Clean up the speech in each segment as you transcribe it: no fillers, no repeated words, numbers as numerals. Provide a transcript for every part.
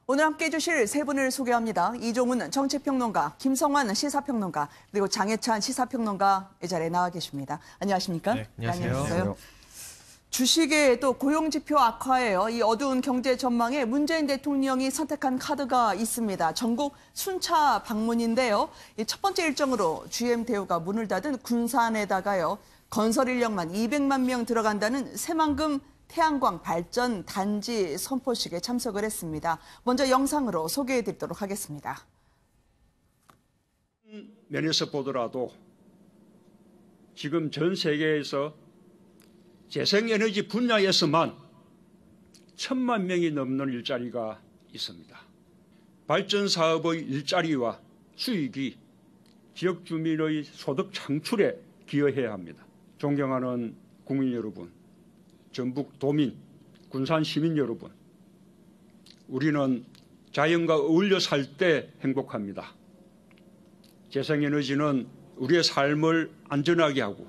오늘 함께해 주실 세 분을 소개합니다. 이종훈 정치평론가, 김성환 시사평론가, 그리고 장혜찬 시사평론가 이 자리에 나와 계십니다. 안녕하십니까? 네, 안녕하세요. 주식의 또 고용지표 악화예요. 이 어두운 경제 전망에 문재인 대통령이 선택한 카드가 있습니다. 전국 순차 방문인데요. 첫 번째 일정으로 GM 대우가 문을 닫은 군산에다가요. 건설 인력만 200만 명 들어간다는 새만금 태양광 발전 단지 선포식에 참석을 했습니다. 먼저 영상으로 소개해드리도록 하겠습니다. 면에서 보더라도 지금 전 세계에서 재생에너지 분야에서만 1,000만 명이 넘는 일자리가 있습니다. 발전 사업의 일자리와 수익이 지역 주민의 소득 창출에 기여해야 합니다. 존경하는 국민 여러분, 전북 도민, 군산 시민 여러분, 우리는 자연과 어울려 살 때 행복합니다. 재생에너지는 우리의 삶을 안전하게 하고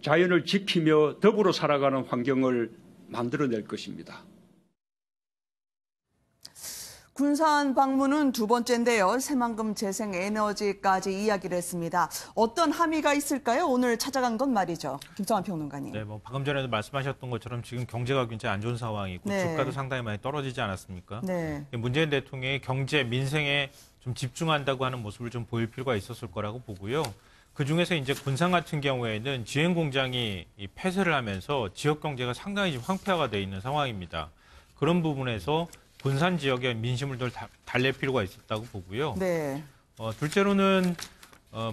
자연을 지키며 더불어 살아가는 환경을 만들어낼 것입니다. 군산 방문은 두 번째인데요. 새만금 재생에너지까지 이야기를 했습니다. 어떤 함의가 있을까요? 오늘 찾아간 건 말이죠. 김성환 평론가님. 네, 방금 전에도 말씀하셨던 것처럼 지금 경제가 굉장히 안 좋은 상황이고 네. 주가도 상당히 많이 떨어지지 않았습니까? 네. 문재인 대통령이 경제, 민생에 좀 집중한다고 하는 모습을 좀 보일 필요가 있었을 거라고 보고요. 그중에서 이제 군산 같은 경우에는 GM 공장이 폐쇄를 하면서 지역 경제가 상당히 지금 황폐화가 돼 있는 상황입니다. 그런 부분에서 군산 지역의 민심을 더 달랠 필요가 있었다고 보고요. 네. 둘째로는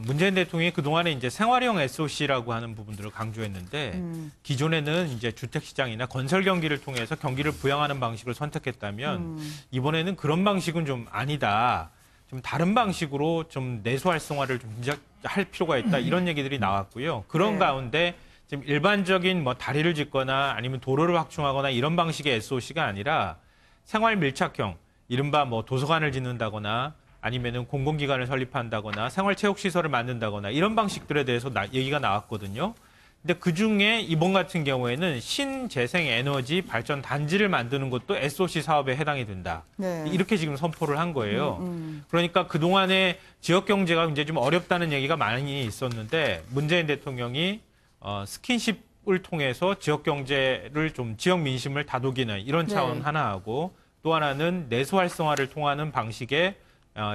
문재인 대통령이 그동안에 이제 생활형 SOC라고 하는 부분들을 강조했는데 기존에는 이제 주택시장이나 건설 경기를 통해서 경기를 부양하는 방식을 선택했다면 이번에는 그런 방식은 좀 아니다. 좀 다른 방식으로 좀 내수 활성화를 좀 할 필요가 있다. 이런 얘기들이 나왔고요. 그런 네. 가운데 지금 일반적인 뭐 다리를 짓거나 아니면 도로를 확충하거나 이런 방식의 SOC가 아니라 생활 밀착형, 이른바 뭐 도서관을 짓는다거나 아니면은 공공기관을 설립한다거나 생활체육시설을 만든다거나 이런 방식들에 대해서 얘기가 나왔거든요. 근데 그중에 이번 같은 경우에는 신재생에너지 발전 단지를 만드는 것도 SOC 사업에 해당이 된다. 네. 이렇게 지금 선포를 한 거예요. 그러니까 그동안에 지역 경제가 굉장히 좀 어렵다는 얘기가 많이 있었는데 문재인 대통령이 스킨십을 통해서 지역 경제를 좀 지역 민심을 다독이는 이런 차원 네. 하나하고 또 하나는 내수 활성화를 통하는 방식의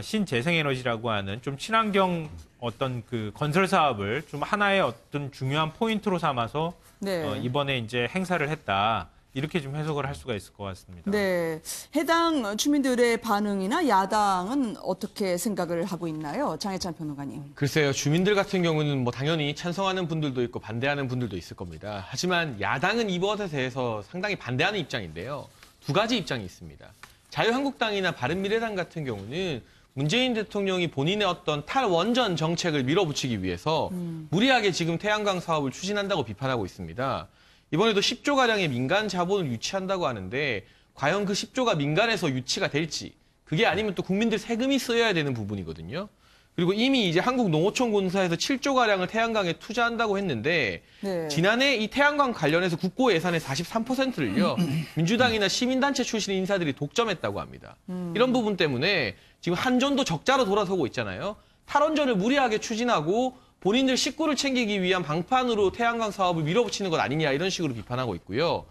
신재생에너지라고 하는 좀 친환경 어떤 그 건설 사업을 좀 하나의 어떤 중요한 포인트로 삼아서 네. 이번에 이제 행사를 했다. 이렇게 좀 해석을 할 수가 있을 것 같습니다. 네. 해당 주민들의 반응이나 야당은 어떻게 생각을 하고 있나요? 장혜찬 평론가님. 글쎄요. 주민들 같은 경우는 뭐 당연히 찬성하는 분들도 있고 반대하는 분들도 있을 겁니다. 하지만 야당은 이것에 대해서 상당히 반대하는 입장인데요. 두 가지 입장이 있습니다. 자유한국당이나 바른미래당 같은 경우는 문재인 대통령이 본인의 어떤 탈원전 정책을 밀어붙이기 위해서 무리하게 지금 태양광 사업을 추진한다고 비판하고 있습니다. 이번에도 10조가량의 민간 자본을 유치한다고 하는데 과연 그 10조가 민간에서 유치가 될지 그게 아니면 또 국민들 세금이 쓰여야 되는 부분이거든요. 그리고 이미 이제 한국농어촌 군사에서 7조가량을 태양광에 투자한다고 했는데 네. 지난해 이 태양광 관련해서 국고 예산의 43%를요. 민주당이나 시민단체 출신 인사들이 독점했다고 합니다. 이런 부분 때문에 지금 한전도 적자로 돌아서고 있잖아요. 탈원전을 무리하게 추진하고 본인들 식구를 챙기기 위한 방판으로 태양광 사업을 밀어붙이는 것 아니냐 이런 식으로 비판하고 있고요.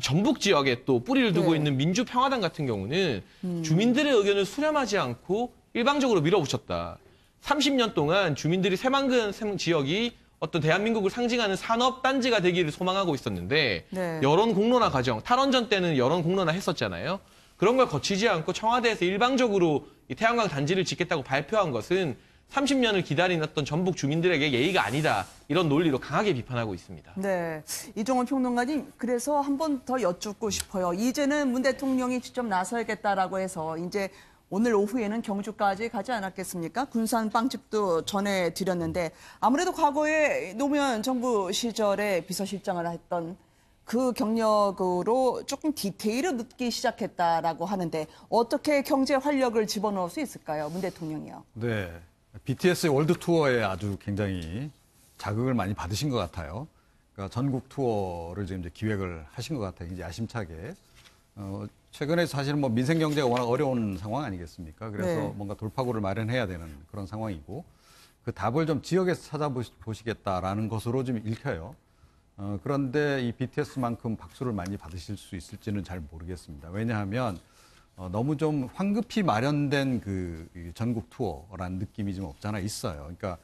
전북 지역에 또 뿌리를 두고 네. 있는 민주평화당 같은 경우는 주민들의 의견을 수렴하지 않고 일방적으로 밀어붙였다. 30년 동안 주민들이 새만금 지역이 어떤 대한민국을 상징하는 산업단지가 되기를 소망하고 있었는데 네. 여론 공론화 과정, 탈원전 때는 여론 공론화 했었잖아요. 그런 걸 거치지 않고 청와대에서 일방적으로 이 태양광 단지를 짓겠다고 발표한 것은 30년을 기다린 어떤 전북 주민들에게 예의가 아니다. 이런 논리로 강하게 비판하고 있습니다. 네. 이종훈 평론가님, 그래서 한 번 더 여쭙고 싶어요. 이제는 문 대통령이 직접 나서야겠다라고 해서 이제 오늘 오후에는 경주까지 가지 않았겠습니까? 군산 빵집도 전해드렸는데 아무래도 과거에 노무현 정부 시절에 비서실장을 했던 그 경력으로 조금 디테일을 넣기 시작했다라고 하는데 어떻게 경제 활력을 집어넣을 수 있을까요? 문 대통령이요. 네. BTS 월드 투어에 아주 굉장히 자극을 많이 받으신 것 같아요. 그러니까 전국 투어를 지금 이제 기획을 하신 것 같아요. 이제 야심차게. 최근에 사실 뭐 민생 경제가 워낙 어려운 상황 아니겠습니까? 그래서 네. 뭔가 돌파구를 마련해야 되는 그런 상황이고 그 답을 좀 지역에서 찾아보시겠다라는 것으로 좀 읽혀요. 그런데 이 BTS만큼 박수를 많이 받으실 수 있을지는 잘 모르겠습니다. 왜냐하면 너무 좀 황급히 마련된 그 전국 투어라는 느낌이 좀 없잖아 있어요. 그러니까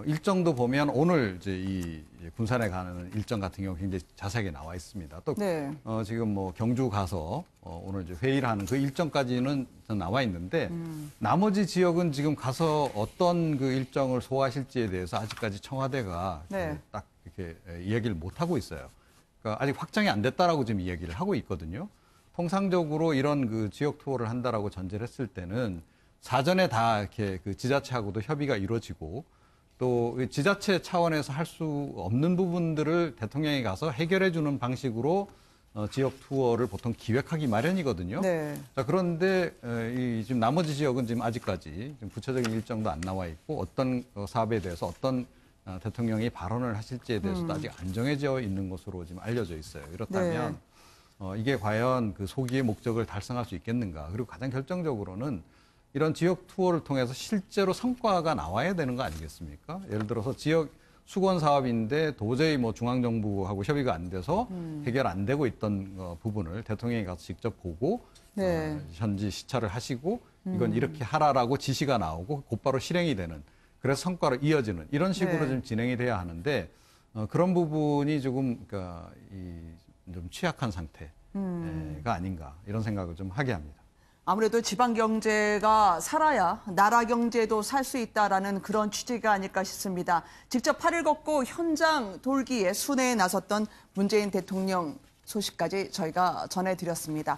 일정도 보면 오늘 이제 이 군산에 가는 일정 같은 경우 굉장히 자세하게 나와 있습니다. 또 네. 지금 뭐 경주 가서 오늘 이제 회의를 하는 그 일정까지는 나와 있는데 나머지 지역은 지금 가서 어떤 그 일정을 소화하실지에 대해서 아직까지 청와대가 네. 딱 이렇게 이야기를 못 하고 있어요. 그러니까 아직 확정이 안 됐다라고 지금 이야기를 하고 있거든요. 통상적으로 이런 그 지역 투어를 한다라고 전제를 했을 때는 사전에 다 이렇게 그 지자체하고도 협의가 이루어지고 또 지자체 차원에서 할 수 없는 부분들을 대통령이 가서 해결해 주는 방식으로 지역 투어를 보통 기획하기 마련이거든요. 네. 자, 그런데 이 지금 나머지 지역은 지금 아직까지 지금 구체적인 일정도 안 나와 있고 어떤 사업에 대해서 어떤 대통령이 발언을 하실지에 대해서도 아직 안 정해져 있는 것으로 지금 알려져 있어요. 이렇다면 이게 과연 그 소기의 목적을 달성할 수 있겠는가? 그리고 가장 결정적으로는 이런 지역 투어를 통해서 실제로 성과가 나와야 되는 거 아니겠습니까? 예를 들어서 지역 수건 사업인데 도저히 뭐 중앙정부하고 협의가 안 돼서 해결 안 되고 있던 부분을 대통령이 가서 직접 보고 네. 현지 시찰을 하시고 이건 이렇게 하라라고 지시가 나오고 곧바로 실행이 되는 그래서 성과로 이어지는 이런 식으로 네. 좀 진행이 돼야 하는데 그런 부분이 조금 그러니까 좀 취약한 상태가 아닌가 이런 생각을 좀 하게 합니다. 아무래도 지방 경제가 살아야 나라 경제도 살 수 있다라는 그런 취지가 아닐까 싶습니다. 직접 팔을 걷고 현장 돌기에 순회에 나섰던 문재인 대통령 소식까지 저희가 전해드렸습니다.